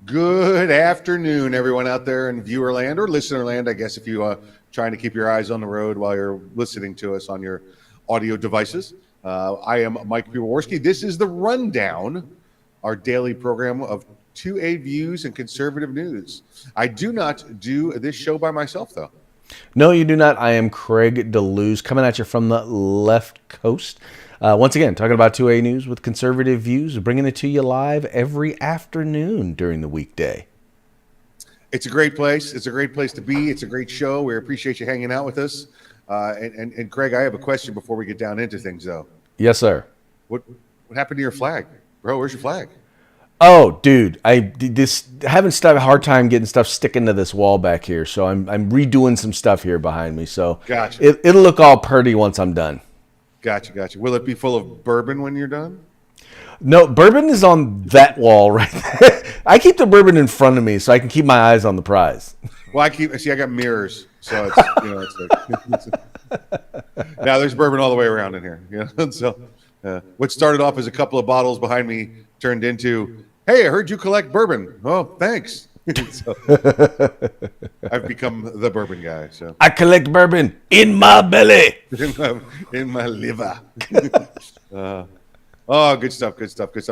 Good afternoon, everyone out there in viewer land or listener land. I guess if you trying to keep your eyes on the road while you're listening to us on your audio devices. I am Mike Piwowarski. This is the rundown, our daily program of 2A views and conservative news. I do not do this show by myself, though. No, you do not. I am Craig DeLuz coming at you from the left coast. Once again, talking about 2A News with conservative views, bringing it to you live every afternoon during the weekday. It's a great place. It's a great place to be. It's a great show. We appreciate you hanging out with us. And Craig, I have a question before we get down into things, though. Yes, sir. What happened to your flag, bro? Where's your flag? Oh, dude, I haven't a hard time getting stuff sticking to this wall back here, so I'm redoing some stuff here behind me. So Gotcha. it'll look all pretty once I'm done. Gotcha. Will it be full of bourbon when you're done? No, bourbon is on that wall right there. I keep the bourbon in front of me so I can keep my eyes on the prize. Well, I got mirrors, so it's now there's bourbon all the way around in here. So what started off as a couple of bottles behind me turned into, hey, I heard you collect bourbon. Oh, thanks. So, I've become the bourbon guy. So I collect bourbon in my belly. in my liver. Oh, good stuff.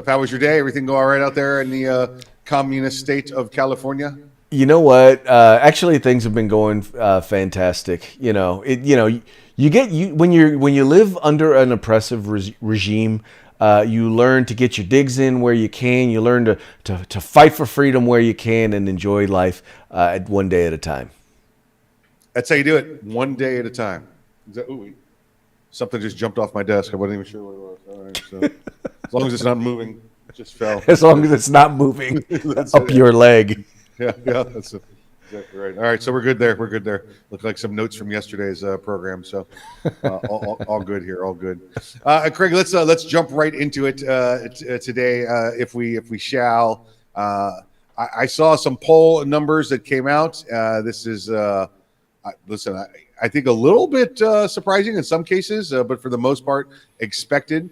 How was your day? Everything go all right out there in the communist state of California? You know what? Actually, things have been going fantastic. When you live under an oppressive regime, you learn to get your digs in where you can. You learn to fight for freedom where you can and enjoy life one day at a time. That's how you do it. One day at a time. Something just jumped off my desk. I wasn't even sure what it was. All right, so as long as it's not moving, it just fell. As long as it's not moving up your leg. Yeah, that's exactly right. All right, so we're good there. Look like some notes from yesterday's program. So all good here, all good. Craig, let's jump right into it today, if we shall. I saw some poll numbers that came out. This is listen. I think a little bit surprising in some cases, but for the most part, expected.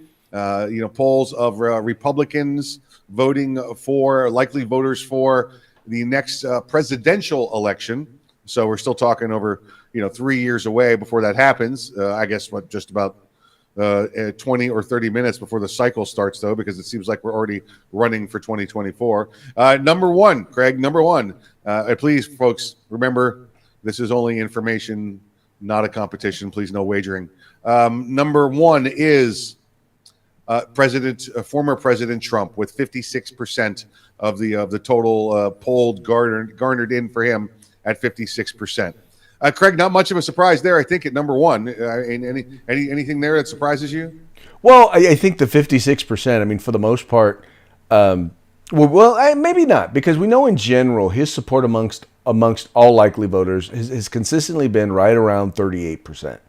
Polls of Republicans voting for, likely voters for the next presidential election. So we're still talking over 3 years away before that happens. I guess just about 20 or 30 minutes before the cycle starts, though, because it seems like we're already running for 2024. Number one, Craig. Please, folks, remember this is only information, not a competition. Please, no wagering. Number one is former President Trump, with 56% of the total polled garnered in for him at 56%. Craig, not much of a surprise there. I think at number one. Anything there that surprises you? Well, I think the 56%. I mean, for the most part, maybe not, because we know in general his support amongst all likely voters has consistently been right around 38%.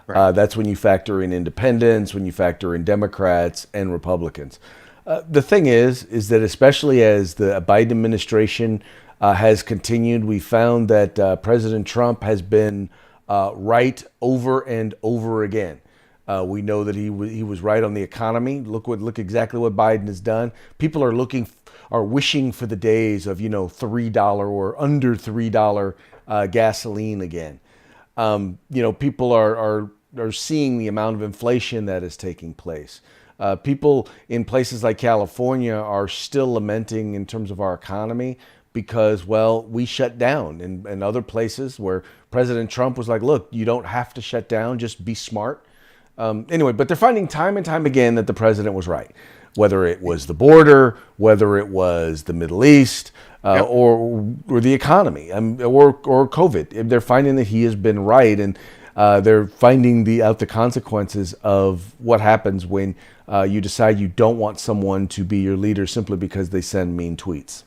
Right. That's when you factor in independents, when you factor in Democrats and Republicans. The thing is that especially as the Biden administration has continued, we found that President Trump has been right over and over again. We know that he was right on the economy. Look exactly what Biden has done. People are wishing for the days of $3 or under $3 gasoline again. People are seeing the amount of inflation that is taking place. People in places like California are still lamenting in terms of our economy because, we shut down. And other places where President Trump was like, look, you don't have to shut down, just be smart. Anyway, but they're finding time and time again that the president was right. Whether it was the border, whether it was the Middle East, or the economy, or COVID. They're finding that he has been right, and they're finding out the consequences of what happens when you decide you don't want someone to be your leader simply because they send mean tweets.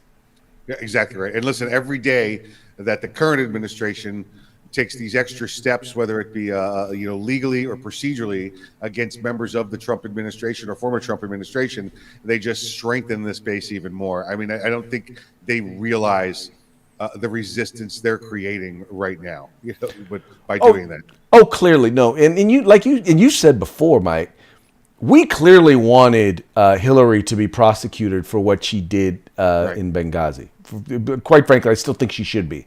Yeah, exactly right. And listen, every day that the current administration takes these extra steps, whether it be legally or procedurally, against members of the Trump administration or former Trump administration, they just strengthen this base even more. I mean, I don't think they realize the resistance they're creating right now, but by doing that. Oh, clearly no. And you said before, Mike, we clearly wanted Hillary to be prosecuted for what she did in Benghazi. Quite frankly, I still think she should be.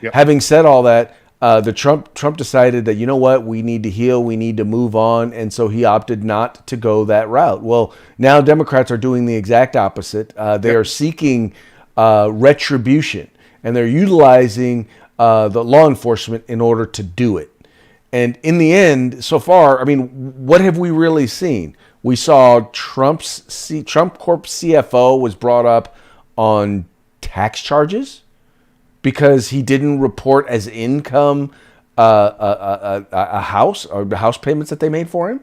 Yep. Having said all that, the Trump decided that, you know what, we need to heal, we need to move on, and so he opted not to go that route. Well, now Democrats are doing the exact opposite. They are seeking retribution, and they're utilizing the law enforcement in order to do it. And in the end, so far, I mean, what have we really seen? We saw Trump Corp CFO was brought up on tax charges because he didn't report as income a house or the house payments that they made for him.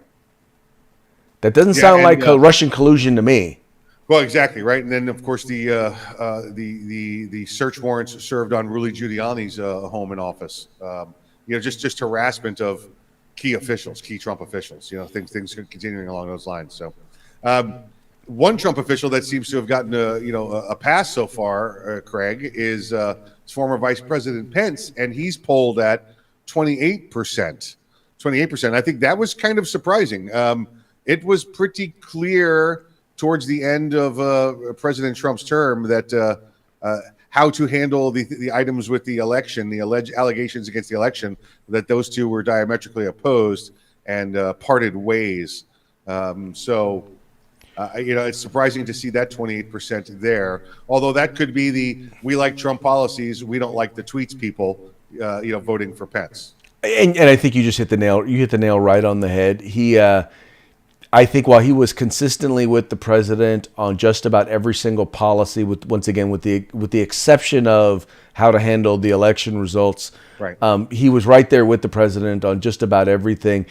That doesn't sound like Russian collusion to me. Well, exactly right, and then of course the search warrants served on Rudy Giuliani's home and office. Just harassment of key officials, key Trump officials. Things continuing along those lines. So, one Trump official that seems to have gotten a pass so far, Craig, is former Vice President Pence, and he's polled at 28%. 28%. I think that was kind of surprising. It was pretty clear towards the end of President Trump's term that how to handle the items with the election, the alleged allegations against the election, that those two were diametrically opposed and parted ways. It's surprising to see that 28% there. Although that could be we like Trump policies, we don't like the tweets people, voting for Pence. And I think you just hit the nail. You hit the nail right on the head. I think while he was consistently with the president on just about every single policy, with the exception of how to handle the election results, right. He was right there with the president on just about everything.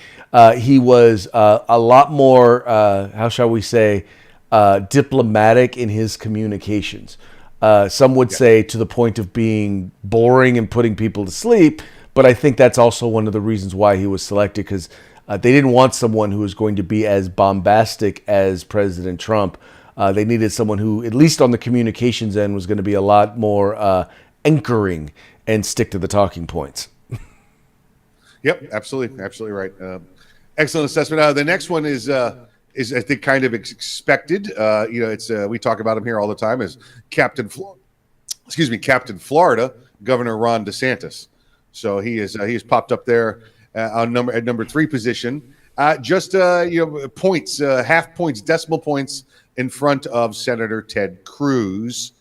He was a lot more, how shall we say, diplomatic in his communications. Some would say to the point of being boring and putting people to sleep, but I think that's also one of the reasons why he was selected, because they didn't want someone who was going to be as bombastic as President Trump. They needed someone who, at least on the communications end, was going to be a lot more anchoring and stick to the talking points. Yep, absolutely right. Excellent assessment. The next one is I think kind of expected. It's we talk about him here all the time as Captain Florida, Governor Ron DeSantis. So he has popped up there at number 3 position, points, half points, decimal points in front of Senator Ted Cruz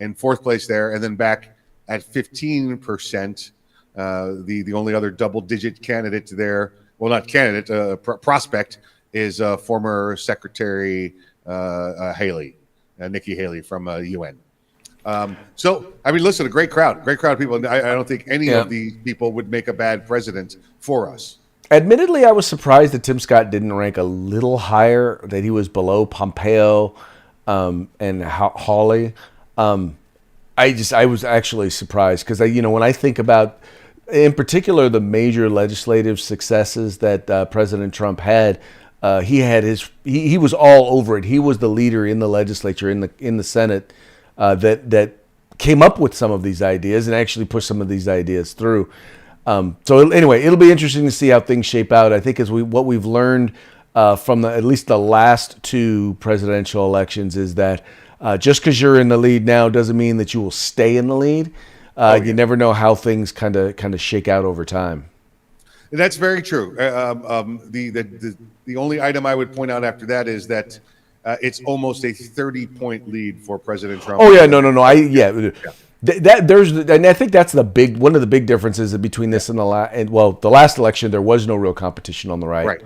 in 4th place there, and then back at 15%. The only other double-digit candidate there, well, not candidate, prospect, is former Secretary Haley, Nikki Haley from UN. So, I mean, listen, a great crowd of people. I don't think any of these people would make a bad president for us. Admittedly, I was surprised that Tim Scott didn't rank a little higher, that he was below Pompeo and Hawley. I was actually surprised because, when I think about, in particular, the major legislative successes that President Trump had, he was all over it. He was the leader in the legislature, in the Senate, that came up with some of these ideas and actually pushed some of these ideas through. So anyway, it'll be interesting to see how things shape out. I think what we've learned from at least the last 2 presidential elections is that just because you're in the lead now doesn't mean that you will stay in the lead. You never know how things kind of shake out over time. That's very true. The only item I would point out after that is that it's almost a 30-point lead for President Trump. Oh yeah, no. And I think that's one of the big differences between this and the last election. There was no real competition on the right.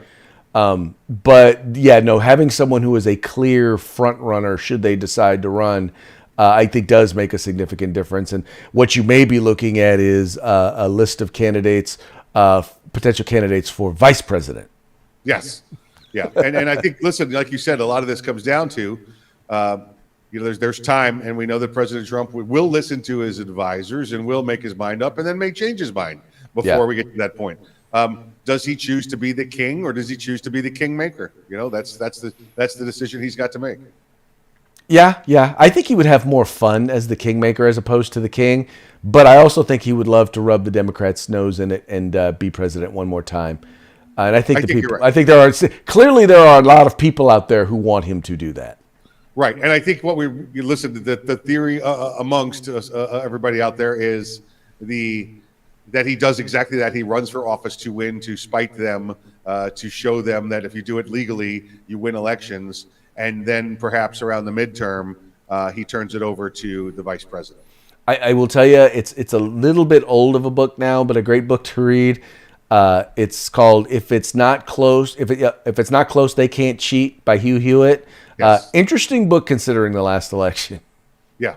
But having someone who is a clear front runner should they decide to run, I think does make a significant difference. And what you may be looking at is a list of candidates, potential candidates for vice president. Yes. Yeah. And I think, listen, like you said, a lot of this comes down to, there's time, and we know that President Trump will listen to his advisors and will make his mind up and then may change his mind before we get to that point. Does he choose to be the king, or does he choose to be the kingmaker? That's the decision he's got to make. Yeah. I think he would have more fun as the kingmaker as opposed to the king, but I also think he would love to rub the Democrats' nose in it and be president one more time. And I think you're right. I think there are a lot of people out there who want him to do that. Right, and I think what you listen to the theory amongst everybody out there is that he does exactly that. He runs for office to win, to spite them, to show them that if you do it legally, you win elections, and then perhaps around the midterm, he turns it over to the vice president. I will tell you, it's a little bit old of a book now, but a great book to read. It's called "If It's Not Close." If it's not close, they can't cheat by Hugh Hewitt. Yes. Interesting book considering the last election. Yeah.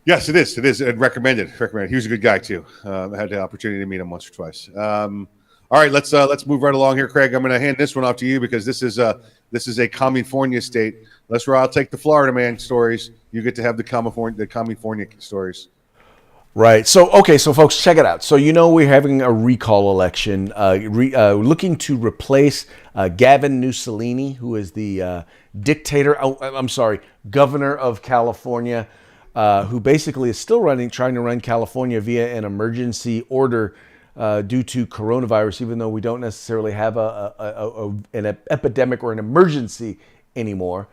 Yes, it is. It is recommended. Recommended. He was a good guy too. I had the opportunity to meet him once or twice. All right, let's move right along here, Craig. I'm going to hand this one off to you because this is a California state. I'll take the Florida man stories. You get to have the California stories. Right. So folks, check it out. So we're having a recall election, looking to replace Gavin Mussolini, who is the governor of California, who basically is still trying to run California via an emergency order due to coronavirus, even though we don't necessarily have an epidemic or an emergency anymore.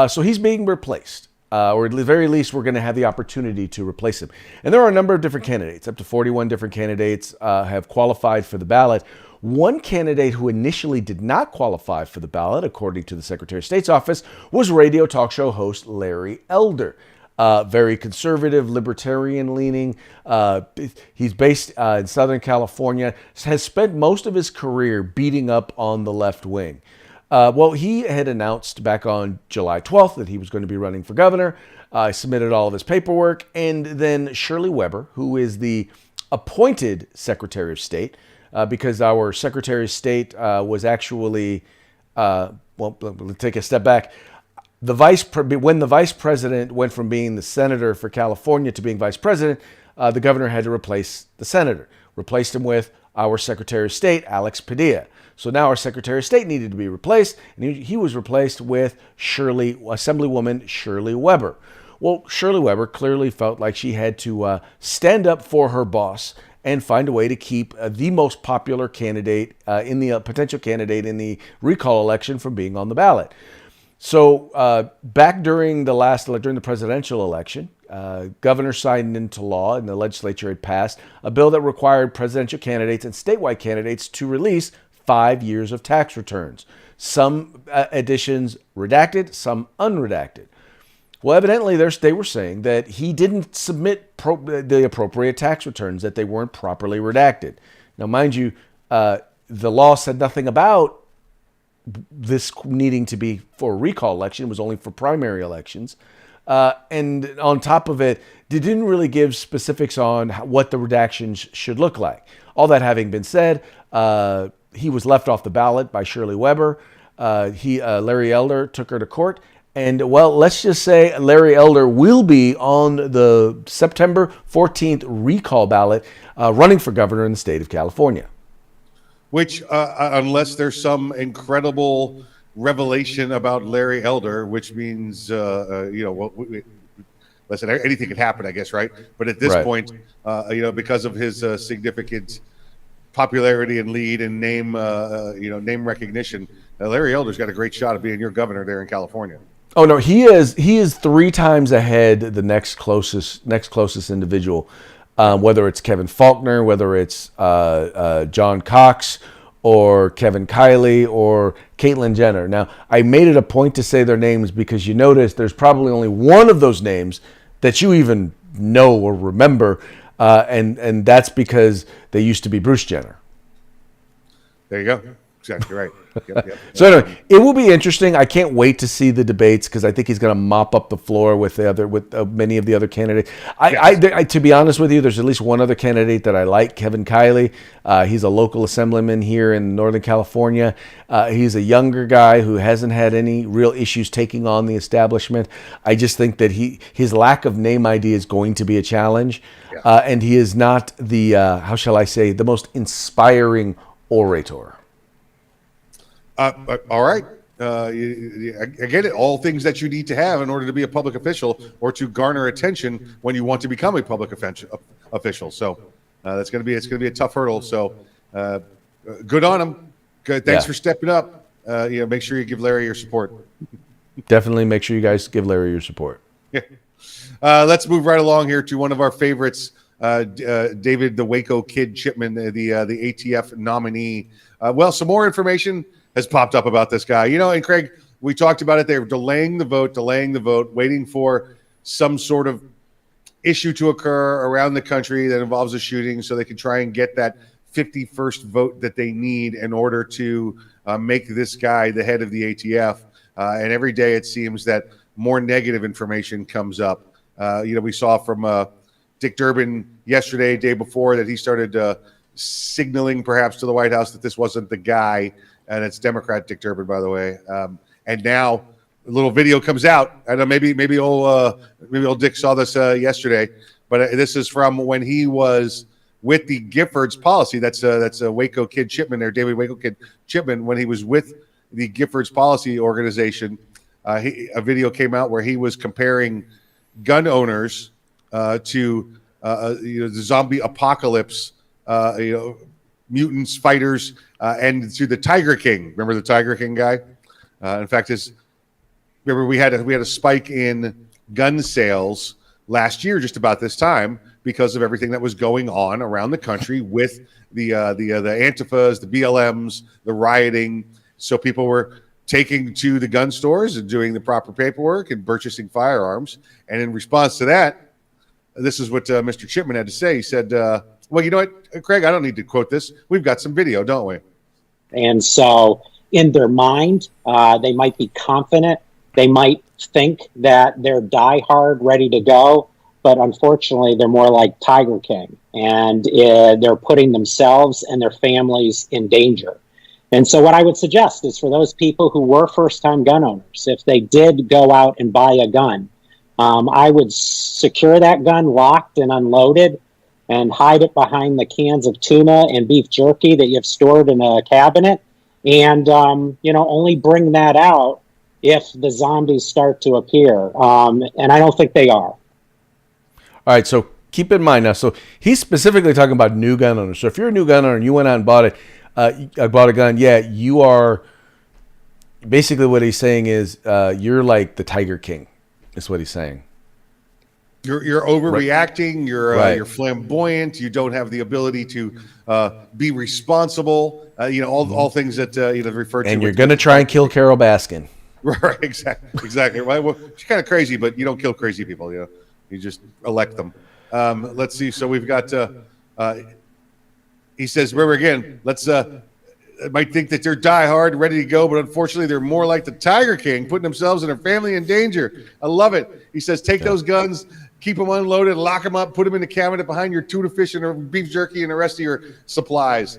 So he's being replaced. Or at the very least, we're going to have the opportunity to replace him. And there are a number of different candidates. Up to 41 different candidates have qualified for the ballot. One candidate who initially did not qualify for the ballot, according to the Secretary of State's office, was radio talk show host Larry Elder. Very conservative, libertarian-leaning. He's based in Southern California, has spent most of his career beating up on the left wing. Well, he had announced back on July 12th that he was going to be running for governor. Submitted all of his paperwork. And then Shirley Weber, who is the appointed Secretary of State, because our Secretary of State was actually, let's take a step back. When the vice president went from being the senator for California to being vice president, the governor had to replace the senator. Replaced him with our Secretary of State, Alex Padilla. So now our Secretary of State needed to be replaced, and he was replaced with Assemblywoman Shirley Weber. Well, Shirley Weber clearly felt like she had to stand up for her boss and find a way to keep the most popular candidate potential candidate in the recall election from being on the ballot. So back during the presidential election, governor signed into law and the legislature had passed a bill that required presidential candidates and statewide candidates to release 5 years of tax returns. Some additions redacted, some unredacted. Well, evidently they were saying that he didn't submit the appropriate tax returns, that they weren't properly redacted. Now, mind you, the law said nothing about this needing to be for a recall election. It was only for primary elections. And on top of it, they didn't really give specifics on what the redactions should look like. All that having been said, he was left off the ballot by Shirley Weber. Larry Elder took her to court. And, well, let's just say Larry Elder will be on the September 14th recall ballot running for governor in the state of California. Which, unless there's some incredible revelation about Larry Elder, which means, listen, anything could happen, I guess, right? But at this point, because of his significant popularity and lead and name recognition, Larry Elder's got a great shot of being your governor there in California. Oh no, he is 3 times ahead the next closest individual, whether it's Kevin Faulconer, whether it's John Cox, or Kevin Kiley, or Caitlyn Jenner. Now, I made it a point to say their names because you notice there's probably only one of those names that you even know or remember, and that's because they used to be Bruce Jenner. There you go. Exactly right. Yep. So anyway, it will be interesting. I can't wait to see the debates because I think he's going to mop up the floor with many of the other candidates. I to be honest with you, there's at least one other candidate that I like, Kevin Kiley. He's a local assemblyman here in Northern California. He's a younger guy who hasn't had any real issues taking on the establishment. I just think that his lack of name ID is going to be a challenge, and he is not the the most inspiring orator. All right. I get it. All things that you need to have in order to be a public official or to garner attention when you want to become a public official. So it's going to be a tough hurdle. So Good on him. Good. Thanks Yeah. for stepping up. Make sure you give Larry your support. Definitely make sure you guys give Larry your support. Let's move right along here to one of our favorites, David the Waco Kid Chipman, the ATF nominee. Some more information has popped up about this guy. And Craig, we talked about it. They were delaying the vote, waiting for some sort of issue to occur around the country that involves a shooting so they can try and get that 51st vote that they need in order to make this guy the head of the ATF. And every day it seems that more negative information comes up. We saw from Dick Durbin yesterday, day before, that he started signaling perhaps to the White House that this wasn't the guy. And it's Democrat Dick Durbin, by the way. And now a little video comes out. I don't know, maybe old Dick saw this yesterday, but this is from when he was with the Giffords policy. That's a Waco Kid Chipman there, David Waco Kid Chipman, when he was with the Giffords policy organization. A video came out where he was comparing gun owners to the zombie apocalypse, mutants, fighters, and to the Tiger King. Remember the Tiger King guy? In fact, remember we had a spike in gun sales last year, just about this time, because of everything that was going on around the country with the Antifas, the BLMs, the rioting. So people were taking to the gun stores and doing the proper paperwork and purchasing firearms. And in response to that, this is what Mr. Chipman had to say. He said, well, you know what, Craig, I don't need to quote this. We've got some video, don't we? And so in their mind, they might be confident. They might think that they're diehard, ready to go. But unfortunately, they're more like Tiger King. And they're putting themselves and their families in danger. And so what I would suggest is for those people who were first-time gun owners, if they did go out and buy a gun, I would secure that gun locked and unloaded and hide it behind the cans of tuna and beef jerky that you've stored in a cabinet. And, only bring that out if the zombies start to appear. And I don't think they are. All right, so keep in mind now. So he's specifically talking about new gun owners. So if you're a new gun owner and you went out and bought it, I bought a gun. Yeah, you are. Basically, what he's saying is you're like the Tiger King. Is what he's saying. You're overreacting. Right. You're flamboyant. You don't have the ability to be responsible. All things that refer to. And you're going to try and kill Carol Baskin. Right. Exactly. Right. Well, she's kind of crazy, but you don't kill crazy people. You just elect them. Let's see. So we've got. He says, remember again, might think that they're diehard, ready to go, but unfortunately they're more like the Tiger King, putting themselves and their family in danger. I love it. He says, take those guns, keep them unloaded, lock them up, put them in the cabinet behind your tuna fish and beef jerky and the rest of your supplies.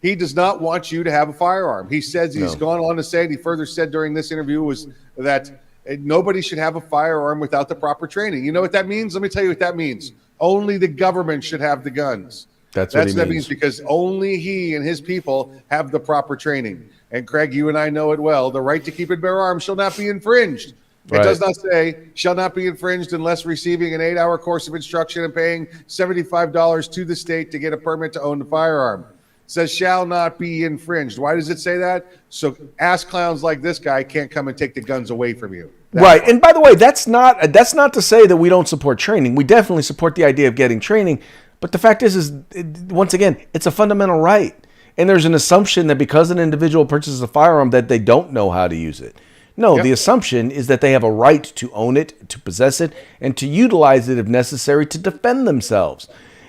He does not want you to have a firearm. He says, he's gone on to say, and he further said during this interview, was that nobody should have a firearm without the proper training. You know what that means? Let me tell you what that means. Only the government should have the guns. That's what that means, because only he and his people have the proper training. And Craig, you and I know it well. The right to keep and bear arms shall not be infringed. It does not say shall not be infringed unless receiving an 8-hour course of instruction and paying $75 to the state to get a permit to own the firearm. It says shall not be infringed. Why does it say that? So ass clowns like this guy can't come and take the guns away from you. Right. And by the way, that's not to say that we don't support training. We definitely support the idea of getting training. But the fact is once again, it's a fundamental right. And there's an assumption that because an individual purchases a firearm that they don't know how to use it. No, the assumption is that they have a right to own it, to possess it, and to utilize it if necessary to defend themselves.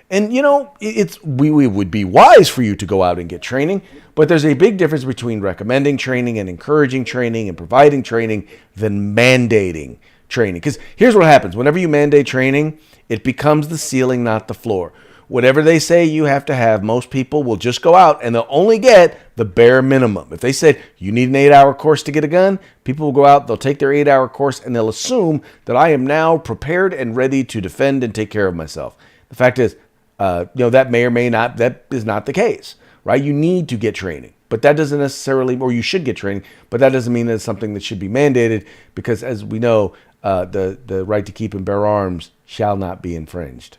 And, we would be wise for you to go out and get training, but there's a big difference between recommending training and encouraging training and providing training than mandating training. Because here's what happens. Whenever you mandate training, it becomes the ceiling, not the floor. Whatever they say you have to have, most people will just go out and they'll only get the bare minimum. If they said you need an 8-hour course to get a gun, people will go out, they'll take their 8-hour course, and they'll assume that I am now prepared and ready to defend and take care of myself. The fact is, that may or may not, that is not the case, right? You need to get training, but that doesn't necessarily, or you should get training, but that doesn't mean that it's something that should be mandated, because as we know, the right to keep and bear arms shall not be infringed.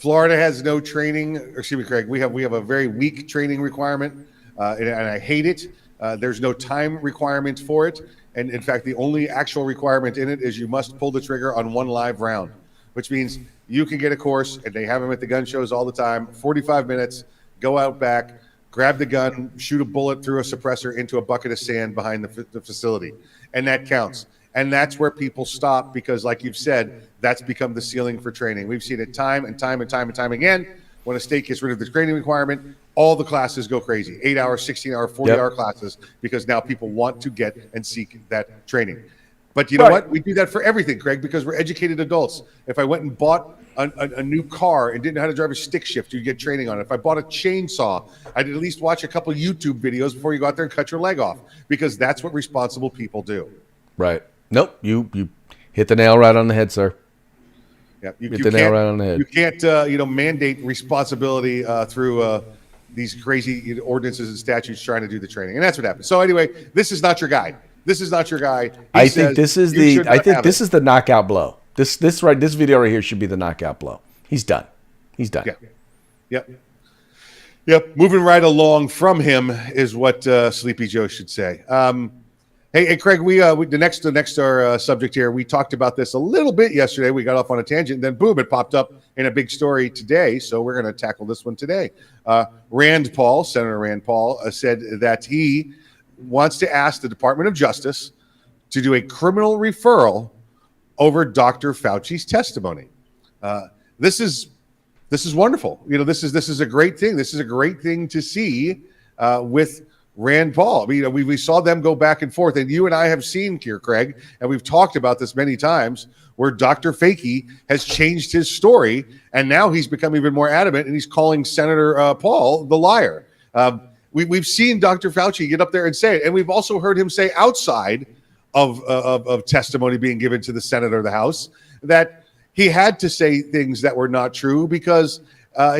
Florida has no training. Excuse me, Craig. We have a very weak training requirement, and I hate it. There's no time requirement for it, and in fact, the only actual requirement in it is you must pull the trigger on one live round, which means you can get a course, and they have them at the gun shows all the time. 45 minutes. Go out back, grab the gun, shoot a bullet through a suppressor into a bucket of sand behind the facility, and that counts. And that's where people stop because, like you've said, that's become the ceiling for training. We've seen it time and time and time and time again. When a state gets rid of the training requirement, all the classes go crazy. 8-hour, 16-hour, 40-hour classes because now people want to get and seek that training. But you know what? We do that for everything, Craig, because we're educated adults. If I went and bought a new car and didn't know how to drive a stick shift, you'd get training on it. If I bought a chainsaw, I'd at least watch a couple YouTube videos before you go out there and cut your leg off because that's what responsible people do. Right. Nope. You hit the nail right on the head, sir. Yeah, you hit the nail right on the head. You can't, mandate responsibility through these crazy ordinances and statutes trying to do the training, and that's what happens. So anyway, this is not your guy. This is not your guy. I think this is the knockout blow. This video right here should be the knockout blow. He's done. He's done. Yeah. Yep. Moving right along from him is what Sleepy Joe should say. Hey, Craig, the next subject here, we talked about this a little bit yesterday. We got off on a tangent, and then boom, it popped up in a big story today. So we're going to tackle this one today. Senator Rand Paul said that he wants to ask the Department of Justice to do a criminal referral over Dr. Fauci's testimony. This is wonderful. This is a great thing. This is a great thing to see with Rand Paul. We saw them go back and forth, and you and I have seen here, Craig, and we've talked about this many times, where Dr. Fakey has changed his story, and now he's become even more adamant, and he's calling Senator Paul the liar. We've seen Dr. Fauci get up there and say it, and we've also heard him say outside of testimony being given to the Senate or the House that he had to say things that were not true because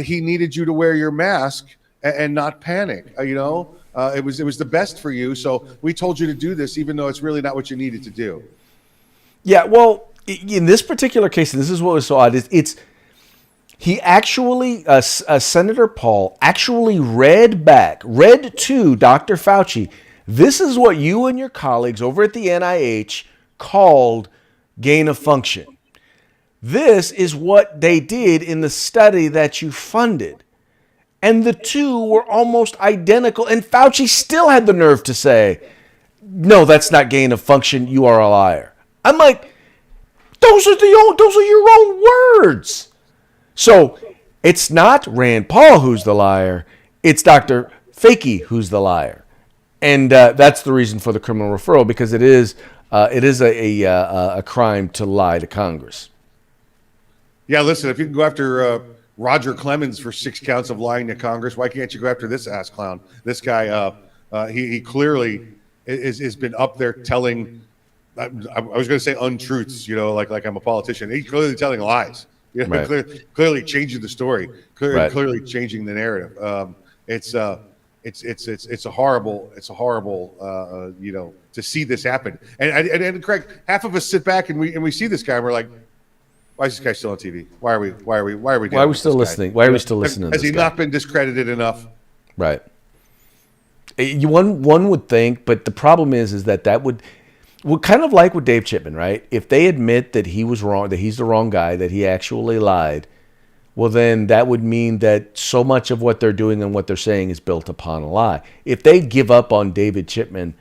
he needed you to wear your mask and not panic. It was the best for you, so we told you to do this, even though it's really not what you needed to do. Yeah, well, in this particular case, and this is what was so odd, he actually, Senator Paul actually read to Dr. Fauci, this is what you and your colleagues over at the NIH called gain of function. This is what they did in the study that you funded. And the two were almost identical. And Fauci still had the nerve to say, no, that's not gain of function. You are a liar. I'm like, those are your own words. So it's not Rand Paul who's the liar. It's Dr. Fakey who's the liar. And that's the reason for the criminal referral, because it is a crime to lie to Congress. Yeah, listen, if you can go after Roger Clemens for 6 counts of lying to Congress, why can't you go after this ass clown? This guy, he clearly has been up there telling, I was going to say untruths, like I'm a politician. He's clearly telling lies, Right. clearly changing the story, clearly Right. changing the narrative. It's a horrible, to see this happen. And Craig, half of us sit back and we see this guy and we're like, why is this guy still on TV? Why are we still listening? Why are we still listening to Has this he guy? not been discredited enough? Right. One would think, but the problem is that would kind of like with Dave Chipman, right? If they admit that he was wrong, that he's the wrong guy, that he actually lied, well, then that would mean that so much of what they're doing and what they're saying is built upon a lie. If they give up on David Chipman,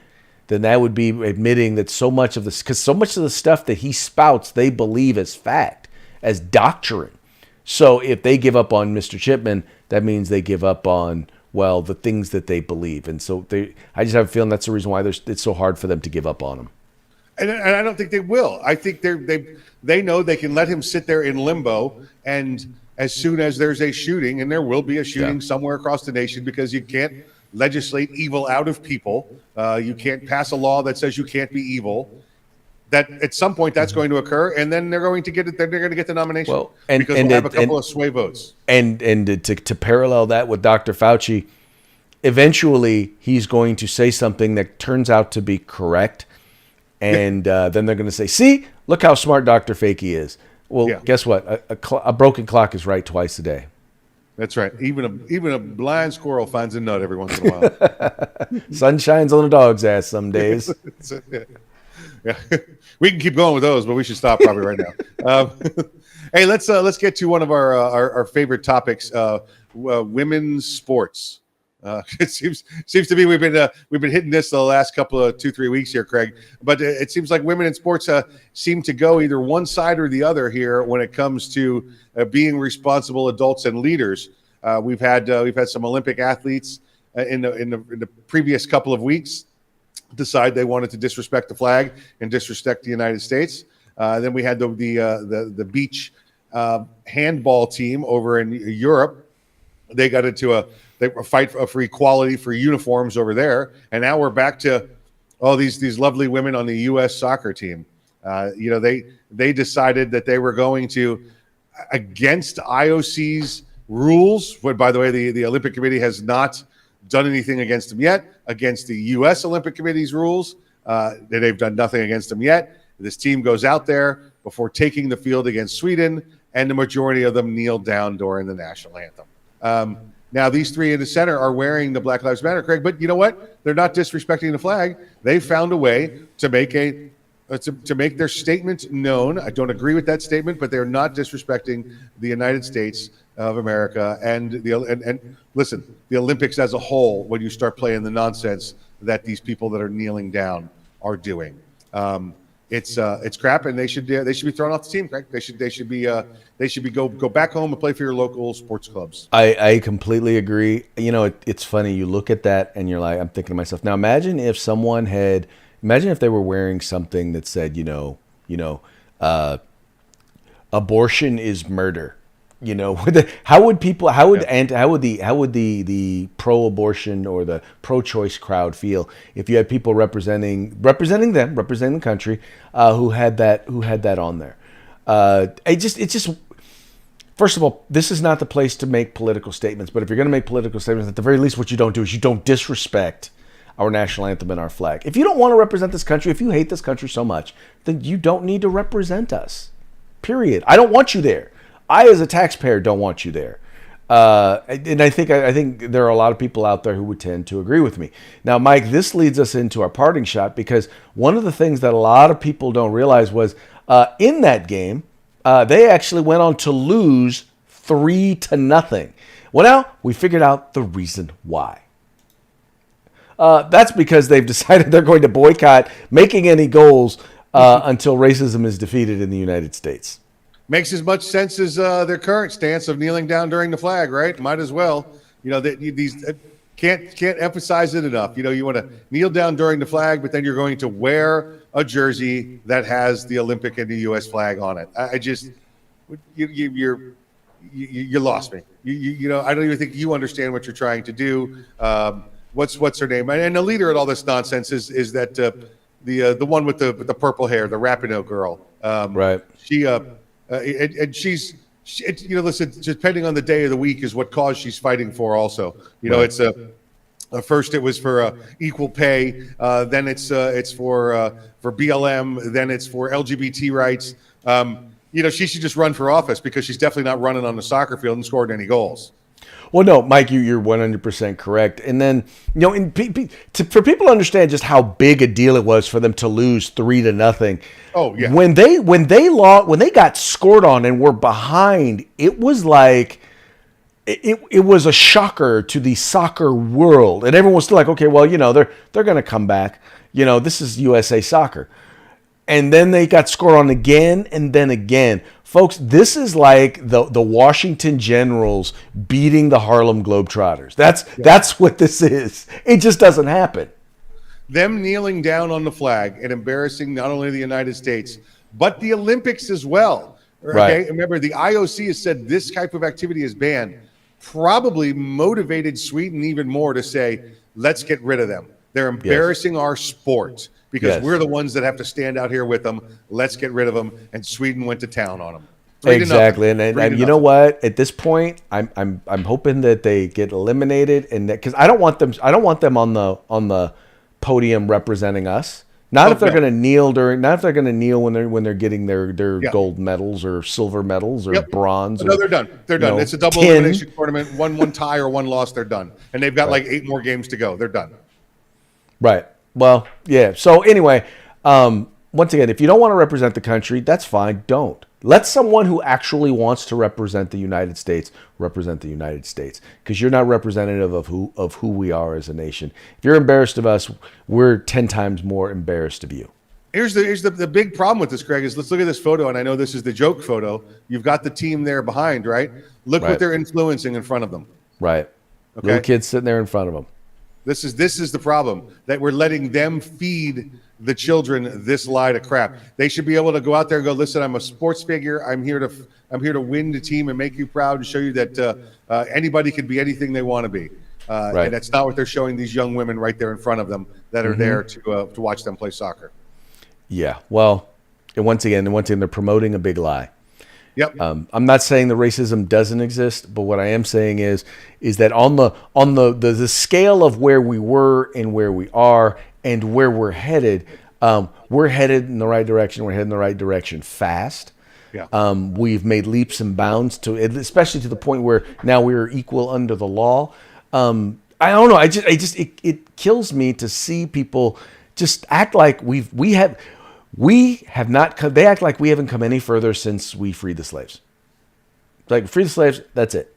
then that would be admitting that so much of the stuff that he spouts, they believe as fact, as doctrine. So if they give up on Mr. Chipman, that means they give up on, well, the things that they believe. And so I just have a feeling that's the reason why it's so hard for them to give up on him. And I don't think they will. I think they know they can let him sit there in limbo, and as soon as there's a shooting, and there will be a shooting somewhere across the nation, because you can't legislate evil out of people. You can't pass a law that says you can't be evil. That at some point that's going to occur, and then they're going to get it. They're going to get the nomination because we'll have a couple of sway votes. And to parallel that with Dr. Fauci, eventually he's going to say something that turns out to be correct, and then they're going to say, "See, look how smart Dr. Fakey is." Well, Yeah. guess what? A broken clock is right twice a day. That's right. Even a blind squirrel finds a nut every once in a while. Sun shines on a dog's ass some days. Yeah, we can keep going with those, but we should stop probably right now. Hey, let's get to one of our favorite topics: women's sports. It seems to be we've been hitting this the last couple of 2-3 weeks here, Craig. But it seems like women in sports seem to go either one side or the other here when it comes to being responsible adults and leaders. We've had some Olympic athletes in the previous couple of weeks decide they wanted to disrespect the flag and disrespect the United States. Then we had the beach handball team over in Europe. They got into a fight for equality for uniforms over there, and now we're back to all these lovely women on the U.S. soccer team. They decided that they were going to, against IOC's rules. But by the way, the Olympic Committee has not done anything against them yet. Against the U.S. Olympic Committee's rules, they've done nothing against them yet. This team goes out there before taking the field against Sweden, and the majority of them kneel down during the national anthem. Now, these three in the center are wearing the Black Lives Matter, Craig, but you know what? They're not disrespecting the flag. They found a way to make to make their statement known. I don't agree with that statement, but they're not disrespecting the United States of America and listen, the Olympics as a whole. When you start playing the nonsense that these people that are kneeling down are doing, it's crap, and they should be thrown off the team, Craig. They should be go back home and play for your local sports clubs. I completely agree. You know, it's funny. You look at that and you're like, I'm thinking to myself, now imagine if they were wearing something that said, abortion is murder. You know, how would the pro-abortion or the pro-choice crowd feel if you had people representing the country, who had that on there? It's just first of all, this is not the place to make political statements. But if you're going to make political statements, at the very least, what you don't do is you don't disrespect our national anthem and our flag. If you don't want to represent this country, if you hate this country so much, then you don't need to represent us. Period. I don't want you there. I, as a taxpayer, don't want you there. And I think there are a lot of people out there who would tend to agree with me. Now, Mike, this leads us into our parting shot, because one of the things that a lot of people don't realize was in that game, they actually went on to lose 3-0. Well, now we figured out the reason why. That's because they've decided they're going to boycott making any goals until racism is defeated in the United States. Makes as much sense as their current stance of kneeling down during the flag, right? Might as well. These can't emphasize it enough. You want to kneel down during the flag, but then you're going to wear a jersey that has the Olympic and the U.S. flag on it. You lost me. I don't even think you understand what you're trying to do. What's her name? And the leader of all this nonsense is that the one with the purple hair, the Rapinoe girl. Right. Listen, depending on the day of the week is what cause she's fighting for. Also, it's first it was for equal pay, then it's for BLM, then it's for LGBT rights. She should just run for office, because she's definitely not running on the soccer field and scoring any goals. Well, no, Mike, you're 100% correct. And then, for people to understand just how big a deal it was for them to lose 3-0. Oh yeah. When they got scored on and were behind, it was like it was a shocker to the soccer world, and everyone was still like, okay, well, they're going to come back. This is USA Soccer. And then they got scored on again and then again. Folks, this is like the Washington Generals beating the Harlem Globetrotters. That's what this is. It just doesn't happen. Them kneeling down on the flag and embarrassing not only the United States, but the Olympics as well. Okay? Right. Remember, the IOC has said this type of activity is banned. Probably motivated Sweden even more to say, let's get rid of them. They're embarrassing our sport, because we're the ones that have to stand out here with them. Let's get rid of them. And Sweden went to town on them. Exactly. And you know what? At this point, I'm hoping that they get eliminated, and because I don't want them on the podium representing us. Not Oh, if they're no. going to kneel not if they're going to kneel when they're getting their Yeah. gold medals or silver medals or Yep. bronze. No, Or, they're done. They're you done. know, It's a double tin. elimination tournament. One tie or one loss, they're done. And they've got Right. like 8 more games to go. They're done. Right. Well, yeah. So anyway, once again, if you don't want to represent the country, that's fine. Don't. Let someone who actually wants to represent the United States represent the United States, because you're not representative of who we are as a nation. If you're embarrassed of us, we're 10 times more embarrassed of you. Here's the big problem with this, Craig, is let's look at this photo, and I know this is the joke photo. You've got the team there behind, right? Look Right. what they're influencing in front of them. Right. Okay. Little kids sitting there in front of them. This is the problem, that we're letting them feed the children this lie to crap. They should be able to go out there and go, listen, I'm a sports figure. I'm here to win the team and make you proud and show you that anybody can be anything they want to be. Right. And that's not what they're showing these young women right there in front of them that are there to watch them play soccer. Yeah. Well, and once again, they're promoting a big lie. Yep. I'm not saying the racism doesn't exist, but what I am saying is that on the scale of where we were and where we are and where we're headed in the right direction. We're heading in the right direction fast. Yeah. We've made leaps and bounds especially to the point where now we are equal under the law. I don't know. It kills me to see people just act like we have not come. They act like we haven't come any further since we freed the slaves. Like, free the slaves, that's it.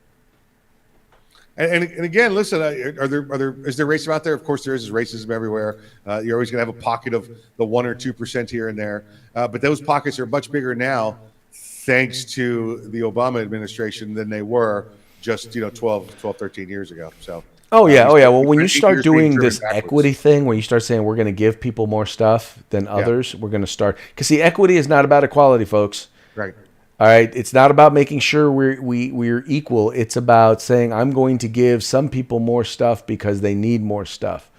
And again, listen, is there racism out there? Of course, there is racism everywhere. You're always going to have a pocket of the 1 or 2% here and there, but those pockets are much bigger now, thanks to the Obama administration, than they were just 12, 13 years ago. So. Oh yeah. Well, when you Eight start years being doing driven this backwards. equity thing, where you start saying we're going to give people more stuff than others, we're going to start, because see, equity is not about equality, folks. Right. All right, it's not about making sure we're equal. It's about saying I'm going to give some people more stuff because they need more stuff.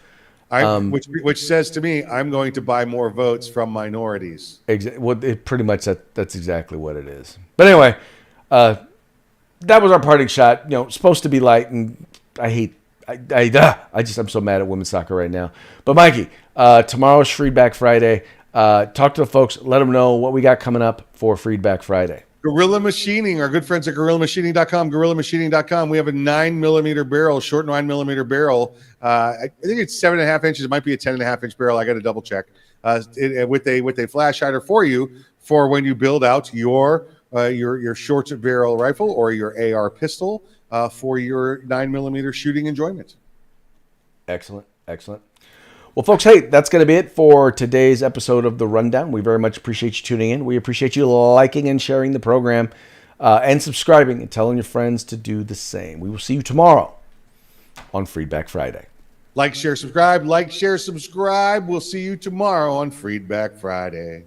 Which says to me, I'm going to buy more votes from minorities. Pretty much that's exactly what it is. But anyway, that was our parting shot. Supposed to be light, and I'm so mad at women's soccer right now. But Mikey, tomorrow's Freedback Friday. Talk to the folks. Let them know what we got coming up for Freedback Friday. Gorilla Machining, our good friends at GorillaMachining.com, GorillaMachining.com. We have a 9mm barrel, short 9mm barrel. I think it's 7.5 inches. It might be a 10.5-inch barrel. I got to double check. With a flash hider for you for when you build out your short barrel rifle or your AR pistol for your 9mm shooting enjoyment. Excellent. Well, folks, hey, that's going to be it for today's episode of The Rundown. We very much appreciate you tuning in. We appreciate you liking and sharing the program and subscribing and telling your friends to do the same. We will see you tomorrow on Freedback Friday. Like, share, subscribe. We'll see you tomorrow on Freedback Friday.